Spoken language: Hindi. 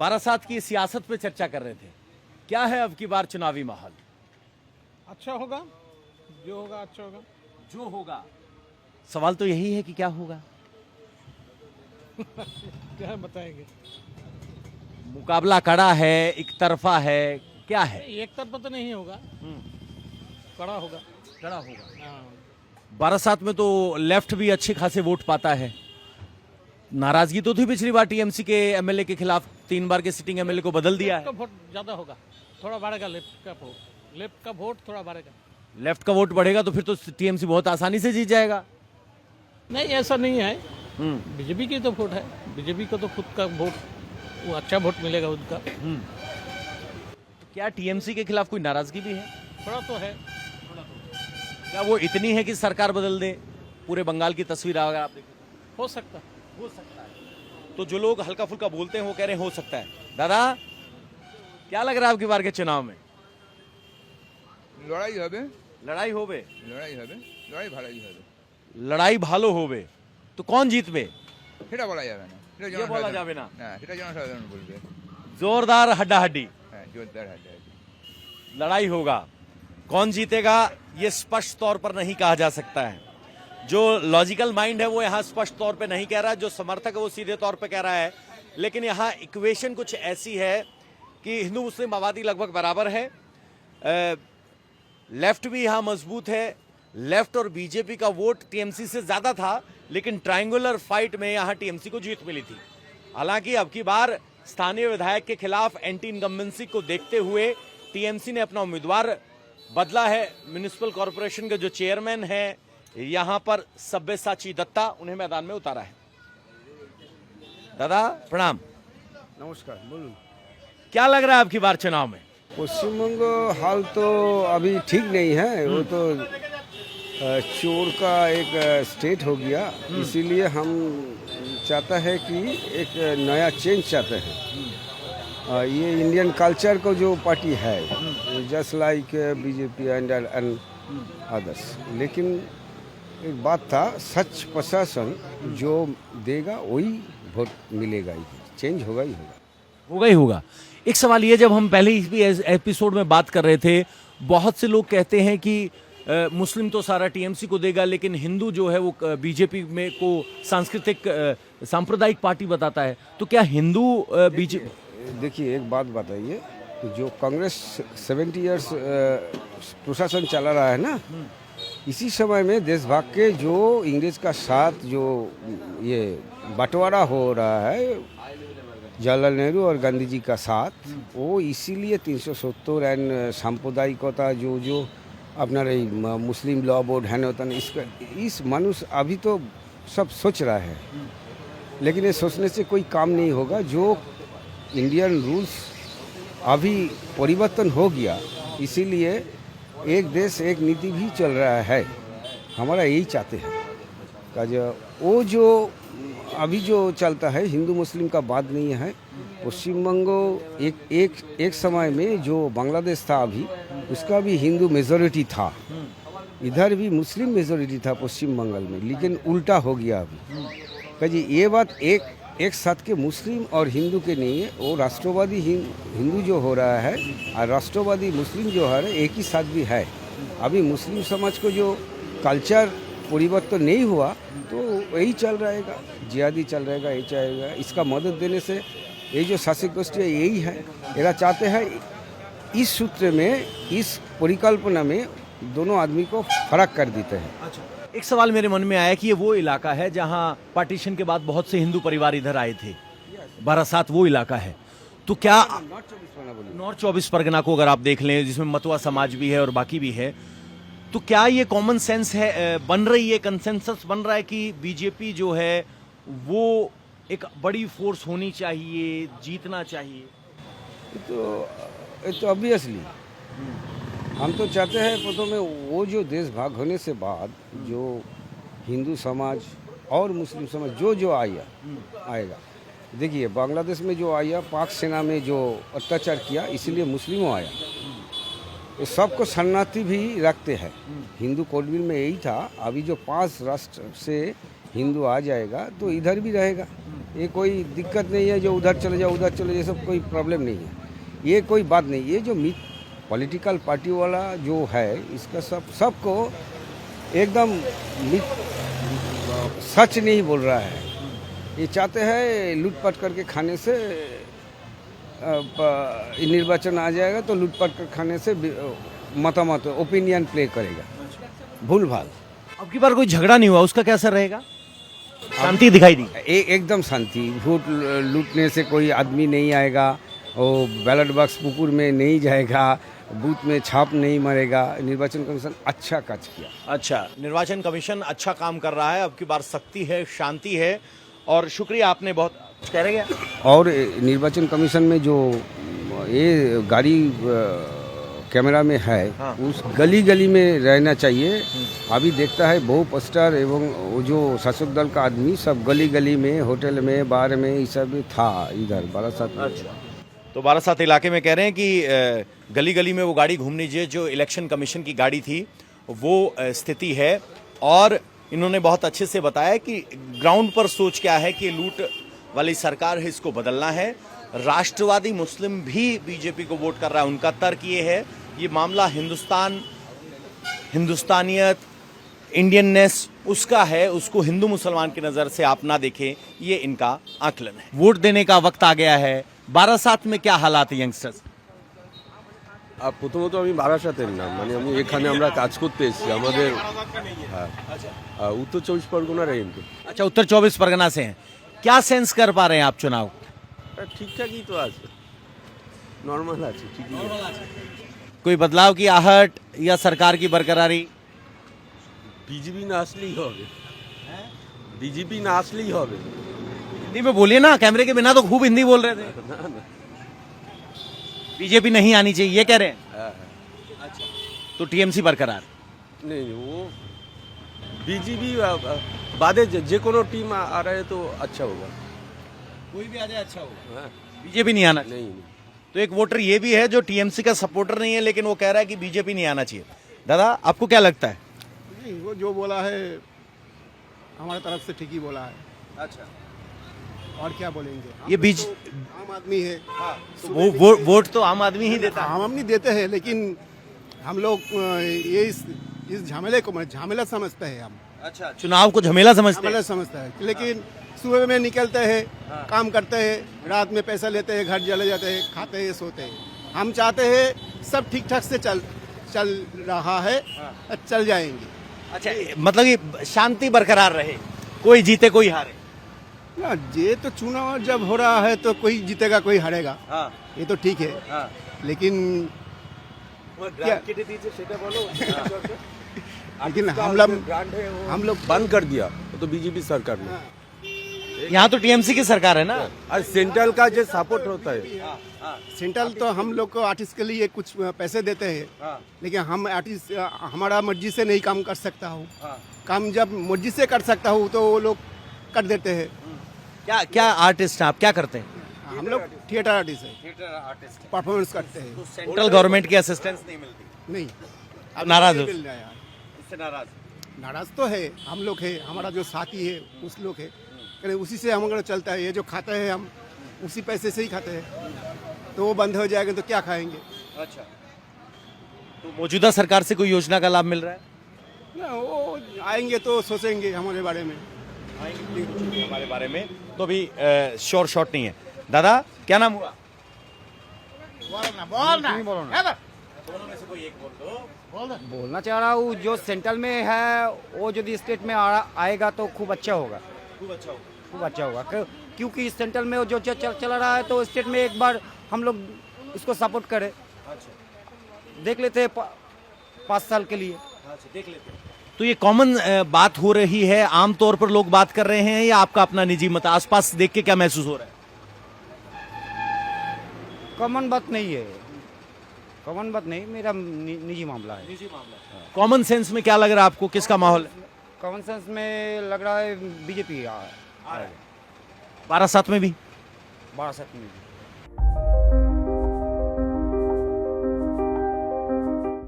बारासात की सियासत पे चर्चा कर रहे थे, क्या है अब की बार चुनावी माहौल? अच्छा होगा, जो होगा अच्छा होगा। जो होगा, सवाल तो यही है कि क्या होगा। क्या बताएंगे? मुकाबला कड़ा है, एक तरफा है, क्या है? एक तरफा तो नहीं होगा, कड़ा होगा। कड़ा होगा। हाँ। बारासात में तो लेफ्ट भी अच्छे खासे वोट पाता है। नाराजगी तो थी पिछली बार टीएमसी के एमएलए के खिलाफ, 3 बार के सिटिंग एमएलए को बदल दिया लेफ्ट है। का वोट ज्यादा होगा, थोड़ा बढ़ेगा लेफ्ट का वोट। लेफ्ट का वोट थोड़ा बढ़ेगा। लेफ्ट का वोट बढ़ेगा तो फिर तो टीएमसी बहुत आसानी से जीत जाएगा। नहीं, ऐसा नहीं है। बीजेपी की तो वोट है, बीजेपी को तो खुद का वोट, वो अच्छा वोट मिलेगा उनका। क्या टीएमसी के खिलाफ कोई नाराजगी भी है? थोड़ा तो है। क्या वो इतनी है कि सरकार बदल दे? पूरे बंगाल की तस्वीर अगर आप देखें हो सकता। हो सकता है। तो जो लोग हल्का फुल्का बोलते हैं वो कह रहे हैं हो सकता है। दादा, क्या लग रहा है आपकी बार के चुनाव में? লড়াই হবে लड़ाई होवे, লড়াই হবে লড়াই ভালোই হবে लड़ाई भालो होवे, तो कौन जीतबे? সেটা বলা যাবে না সেটা ये बोला जावे ना। না সেটা জনসাধারণ বলবে जोरदार हड्डा हड्डी হ্যাঁ জোরদার হাড্ডাহাড্ডি लड़ाई होगा। कौन जीतेगा ये स्पष्ट तौर पर नहीं कहा जा सकता है। जो लॉजिकल माइंड है वो यहाँ स्पष्ट तौर पे नहीं कह रहा है, जो समर्थक है वो सीधे तौर पे कह रहा है। लेकिन यहाँ इक्वेशन कुछ ऐसी है कि हिंदू मुस्लिम आबादी लगभग बराबर है। लेफ्ट भी यहाँ मजबूत है। लेफ्ट और बीजेपी का वोट टीएमसी से ज्यादा था, लेकिन ट्रायंगुलर फाइट में यहाँ टीएमसी को जीत मिली थी। हालांकि अब की बार स्थानीय विधायक के खिलाफ एंटी इनकम्बेंसी को देखते हुए टीएमसी ने अपना उम्मीदवार बदला है। म्युनिसिपल कॉर्पोरेशन के जो चेयरमैन हैं यहां पर सब्यसाची दत्ता, उन्हें मैदान में उतारा है। दादा प्रणाम। नमस्कार, बोलूं। क्या लग रहा है आपकी बार चुनाव में? पश्चिम बंग हाल तो अभी ठीक नहीं है, वो तो चोर का एक स्टेट हो गया, इसीलिए हम चाहता है कि एक नया चेंज चाहते हैं। ये इंडियन कल्चर को जो पार्टी है, just like BJP and others, लेकिन एक बात था, सच प्रशासन जो देगा वही वोट मिलेगा, ही चेंज होगा ही होगा। होगा ही होगा। एक सवाल ये, जब हम पहले ही एपिसोड में बात कर रहे थे, बहुत से लोग कहते हैं कि मुस्लिम तो सारा टीएमसी को देगा, लेकिन हिंदू जो है वो बीजेपी में को सांस्कृतिक सांप्रदायिक पार्टी बताता है। तो क्या हिंदू बीजेपी? देखिए, एक बात बताइए, जो कांग्रेस 70 इयर्स प्रशासन चला रहा है ना, इसी समय में देश भाग के जो इंग्रेज का साथ जो ये बंटवारा हो रहा है जवाहरलाल नेहरू और गांधी जी का साथ, वो इसीलिए 370 एंड सांप्रदायिकता जो अपना रही मुस्लिम लॉ बोर्ड है ना, इसका इस मनुष्य अभी तो सब सोच रहा है, लेकिन ये सोचने से कोई काम नहीं होगा। जो इंडियन रूल्स अभी परिवर्तन हो गया, इसीलिए एक देश एक नीति भी चल रहा है। हमारा यही चाहते हैं का वो जो अभी जो चलता है हिंदू मुस्लिम का बात नहीं है। पश्चिम बंगो एक समय में जो बांग्लादेश था, अभी उसका भी हिंदू मेजॉरिटी था, इधर भी मुस्लिम मेजॉरिटी था पश्चिम बंगाल में, लेकिन उल्टा हो गया अभी। कही ये बात एक साथ के मुस्लिम और हिंदू के नहीं है, वो राष्ट्रवादी हिंदू जो हो रहा है और राष्ट्रवादी मुस्लिम जो है एक ही साथ भी है। अभी मुस्लिम समाज को जो कल्चर परिवर्तन नहीं हुआ तो यही चल रहेगा, जिहादी चल रहेगा, यही चलेगा। इसका मदद देने से ये जो शासक गोष्ठी है यही है, ये चाहते हैं इस सूत्र में, इस परिकल्पना में दोनों आदमी को फर्क कर देते हैं। अच्छा, एक सवाल मेरे मन में आया कि ये वो इलाका है जहां पार्टीशन के बाद बहुत से हिंदू परिवार इधर आए थे। बारासात वो इलाका है, तो क्या नॉर्थ 24 परगना को अगर आप देख लें, जिसमें मतुआ समाज भी है और बाकी भी है, तो क्या ये कॉमन सेंस है, बन रही है, कंसेंसस बन रहा है कि बीजेपी जो है वो एक बड़ी फोर्स होनी चाहिए, जीतना चाहिए? तो ऑब्वियसली हम तो चाहते हैं प्रथम में वो जो देश भाग होने से बाद जो हिंदू समाज और मुस्लिम समाज जो आएगा। देखिए, बांग्लादेश में जो आया, पाक सेना में जो अत्याचार किया, इसलिए मुस्लिमों आया। ये सबको शरणार्थी भी रखते हैं। हिंदू कोड बिल में यही था। अभी जो 5 राष्ट्र से हिंदू आ जाएगा तो इधर भी रहेगा। ये कोई दिक्कत नहीं है, जो उधर चले जाओ उधर चले जाओ, ये सब कोई प्रॉब्लम नहीं है, ये कोई बात नहीं। ये जो पॉलिटिकल पार्टी वाला जो है, इसका सबको एकदम सच नहीं बोल रहा है। ये चाहते हैं लूटपाट करके खाने से निर्वाचन आ जाएगा तो लूटपाट कर खाने से मतामत ओपिनियन प्ले करेगा, भूल भाल। अब की बार कोई झगड़ा नहीं हुआ, उसका क्या असर रहेगा? शांति दिखाई दी? एकदम शांति। वोट लूटने से कोई आदमी नहीं आएगा, वो बैलेट बॉक्स पुकुर में नहीं जाएगा, बूथ में छाप नहीं मरेगा। निर्वाचन कमीशन अच्छा काज किया। अच्छा, निर्वाचन कमीशन अच्छा काम कर रहा है, अब की बार सख्ती है, शांति है, और शुक्रिया, आपने बहुत कह रहे हैं। और निर्वाचन कमीशन में जो ये गाड़ी कैमरा में है, हाँ। उस गली गली में रहना चाहिए। अभी देखता है बहु पोस्टर एवं वो जो शासक दल का आदमी सब गली गली में, होटल में, बार में, ये सब था इधर बारासात में। अच्छा, तो बारासात इलाके में कह रहे हैं कि गली गली में वो गाड़ी घूम लीजिए, जो इलेक्शन कमीशन की गाड़ी थी वो स्थिति है। और इन्होंने बहुत अच्छे से बताया कि ग्राउंड पर सोच क्या है कि लूट वाली सरकार है, इसको बदलना है। राष्ट्रवादी मुस्लिम भी बीजेपी को वोट कर रहा है, उनका तर्क ये है ये मामला हिंदुस्तानियत, इंडियननेस उसका है, उसको हिंदू मुसलमान की नजर से आप ना देखें, ये इनका आकलन है। वोट देने का वक्त आ गया है। बारासात में क्या हालात है यंगस्टर्स? প্রথমত আমি বারাসাতের না, মানে আমি এখানে আমরা কাজ করতে এসেছি আমাদের উত্তর 24 পরগনার এমপি। अच्छा, उत्तर 24 परगना से हैं। क्या सेंस कर पा रहे हैं आप चुनाव? ঠিকঠাকই তো আছে, নর্মাল আছে, ঠিকই আছে। कोई बदलाव की आहट या सरकार की बरकरारी? বিজেপি না আসলেই হবে, বিজেপি না আসলেই হবে। हिंदी में बोलिए ना, कैमरे के बिना तो खूब हिंदी बोल रहे थे। না না, बीजेपी नहीं आनी चाहिए ये कह रहे हैं। হ্যাঁ अच्छा, तो टीएमसी बरकरार? नहीं वो बीजेपी बादे जे कोनो टीम आ रहा है तो अच्छा होगा। कोई भी आ जाए अच्छा होगा, हाँ, बीजेपी नहीं आना चाहिए। नहीं तो एक वोटर ये भी है जो टीएमसी का सपोर्टर नहीं है, लेकिन वो कह रहा है कि बीजेपी नहीं आना चाहिए। दादा, आपको क्या लगता है? नहीं, वो जो बोला है हमारे तरफ से ठीक ही बोला है। अच्छा, और क्या बोलेंगे? हम ये लोग बीज तो आम आदमी है। तो वोट तो आम आदमी ही देता है। आम आदमी देते हैं, लेकिन हम लोग ये इस झमेले को झमेला समझते हैं। हम अच्छा, चुनाव को झमेला समझते झमेला हैं। समझते हैं, लेकिन सुबह में निकलते हैं, काम करते हैं, रात में पैसा लेते हैं, घर चले जाते हैं, खाते हैं, सोते हैं। हम चाहते हैं सब ठीक ठाक से चल रहा है, चल जाएंगे। अच्छा, मतलब ये शांति बरकरार रहे, कोई जीते कोई हारे। ना, ये तो चुनाव जब हो रहा है तो कोई जीतेगा कोई हारेगा, हाँ, ये तो ठीक है। हाँ। लेकिन क्या? लेकिन हम लोग बंद कर दिया, वो तो बीजेपी सरकार ने। यहाँ तो टीएमसी की सरकार है ना। और सेंट्रल का जो सपोर्ट होता है, सेंट्रल तो हम लोग को आर्टिस्ट के लिए कुछ पैसे देते हैं, लेकिन हम आर्टिस्ट हमारा मर्जी से नहीं काम कर सकता हूँ। काम जब मर्जी से कर सकता हूँ तो वो लोग कर देते हैं। क्या क्या आर्टिस्ट हैं आप, क्या करते हैं? हम लोग थिएटर आर्टिस्ट हैं, थिएटर आर्टिस्ट। परफॉर्मेंस करते हैं। तो सेंट्रल गवर्नमेंट की असिस्टेंस नहीं मिलती? नहीं, अब नाराज हो? मिल रहा है यार। इससे नाराज? नाराज तो है, हम लोग है, हमारा जो साथी है उस लोग है, अरे उसी से हमारा चलता है। ये जो खाते हैं हम उसी पैसे से ही खाते हैं, तो वो बंद हो जाएगा तो क्या खाएंगे? अच्छा, तो मौजूदा सरकार से कोई योजना का लाभ मिल रहा है? ना, वो आएंगे तो सोचेंगे हमारे बारे में। हमारे बारे में तो अभी श्योर शॉट नहीं है। दादा, क्या नाम हुआ? दोनों में से कोई एक बोल दो। बोलना चाह रहा हूँ, जो सेंट्रल में है वो यदि स्टेट में आएगा तो खूब अच्छा होगा, खूब अच्छा होगा। खूब अच्छा होगा। क्योंकि सेंट्रल में जो चल रहा है तो स्टेट में एक बार हम लोग इसको सपोर्ट करें, देख लेते हैं 5 साल के लिए। देख लेते हैं। तो ये कॉमन बात हो रही है, आम तौर पर लोग बात कर रहे हैं, या आपका अपना निजी मत? आसपास देख के क्या महसूस हो रहा है? कॉमन बात नहीं है, कॉमन बात नहीं, मेरा निजी मामला है। निजी मामला। कॉमन सेंस में क्या लग रहा है आपको, किसका माहौल है? कॉमन सेंस में लग रहा है बीजेपी 12/7 में भी? 12/7 में भी।